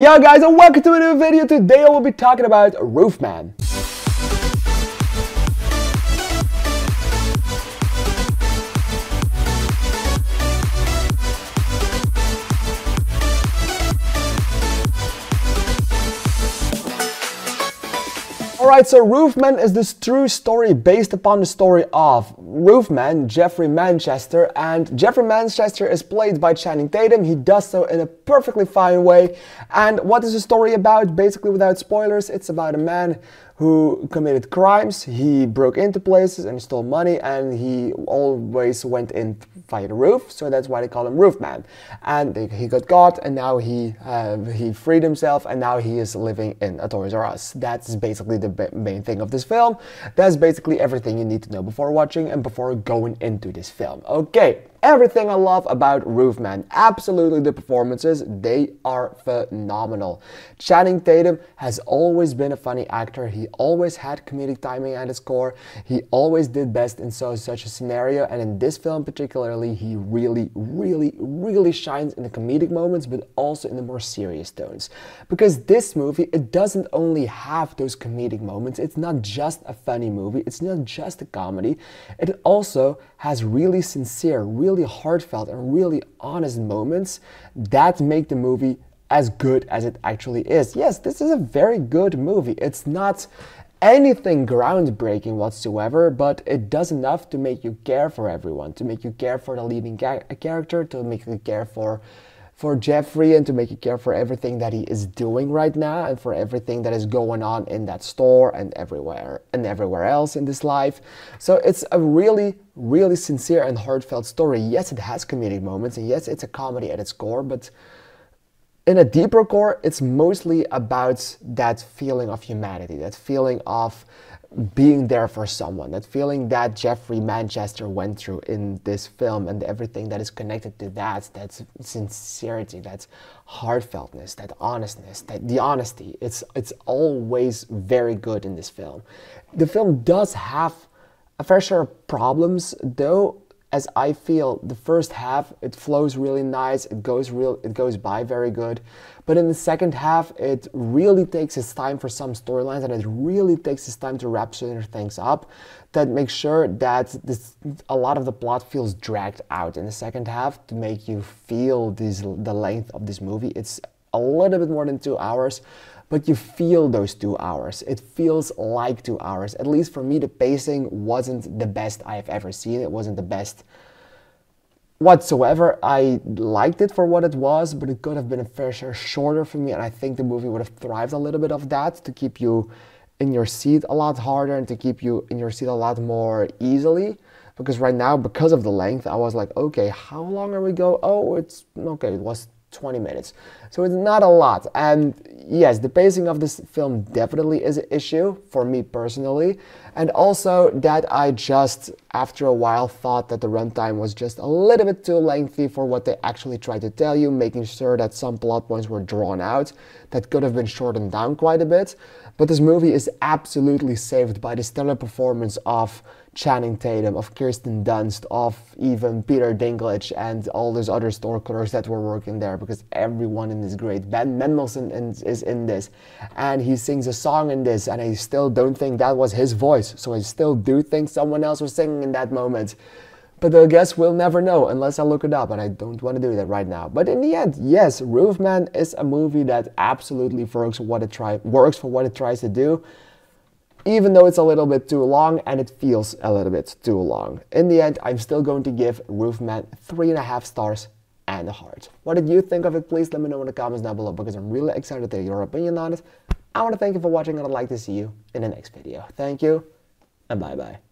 Yo guys, and welcome to a new video. Today I will be talking about Roofman. Alright, so Roofman is this true story based upon the story of Roofman, Jeffrey Manchester, and Jeffrey Manchester is played by Channing Tatum. He does so in a perfectly fine way. And what is the story about? Basically, without spoilers, it's about a man who committed crimes. He broke into places and stole money, and he always went in via the roof, so that's why they call him Roofman. And he got caught, and now he freed himself, and now he is living in a Toys R Us. That's basically the main thing of this film. That's basically everything you need to know before watching and before going into this film. Okay. Everything I love about Roofman, absolutely the performances, they are phenomenal. Channing Tatum has always been a funny actor. He always had comedic timing at his core. He always did best in such a scenario, and in this film particularly, he really shines in the comedic moments, but also in the more serious tones. Because this movie, it doesn't only have those comedic moments. It's not just a funny movie. It's not just a comedy. It also has really sincere, really heartfelt and really honest moments that make the movie as good as it actually is. Yes, this is a very good movie. It's not anything groundbreaking whatsoever, but it does enough to make you care for everyone, to make you care for the leading character, to make you care for Jeffrey, and to make you care for everything that he is doing right now and for everything that is going on in that store and everywhere else in this life. So it's a really sincere and heartfelt story. Yes, it has comedic moments, and yes, it's a comedy at its core, but in a deeper core, it's mostly about that feeling of humanity, that feeling of being there for someone, that feeling that Jeffrey Manchester went through in this film, and everything that is connected to that, that's sincerity, that's heartfeltness, that honestness, the honesty. It's always very good in this film. The film does have a fair share of problems, though. As I feel, the first half, it flows really nice, it goes by very good. But in the second half, it really takes its time for some storylines, and it really takes its time to wrap certain things up that makes sure that a lot of the plot feels dragged out in the second half to make you feel the length of this movie. It's a little bit more than 2 hours, but you feel those 2 hours. It feels like 2 hours. At least for me, the pacing wasn't the best I have ever seen. It wasn't the best whatsoever. I liked it for what it was, but it could have been a fair share shorter for me, and I think the movie would have thrived a little bit of that to keep you in your seat a lot harder and to keep you in your seat a lot more easily. Because right now, because of the length, I was like, okay, how long are we go? Oh, it's okay, it was 20 minutes. So it's not a lot. And yes, the pacing of this film definitely is an issue for me personally. And also that I just, after a while, thought that the runtime was just a little bit too lengthy for what they actually tried to tell you, making sure that some plot points were drawn out that could have been shortened down quite a bit. But this movie is absolutely saved by the stellar performance of Channing Tatum, of Kirsten Dunst, of even Peter Dinklage, and all those other store clerks that were working there, because everyone in this great. Ben Mendelsohn is in this, and he sings a song in this, and I still don't think that was his voice, so I still do think someone else was singing in that moment. But I guess we'll never know unless I look it up, and I don't want to do that right now. But in the end, yes, Roofman is a movie that absolutely works for what it tries to do, even though it's a little bit too long, and it feels a little bit too long. In the end, I'm still going to give Roofman 3.5 stars and a heart. What did you think of it? Please let me know in the comments down below, because I'm really excited to hear your opinion on it. I want to thank you for watching, and I'd like to see you in the next video. Thank you, and bye-bye.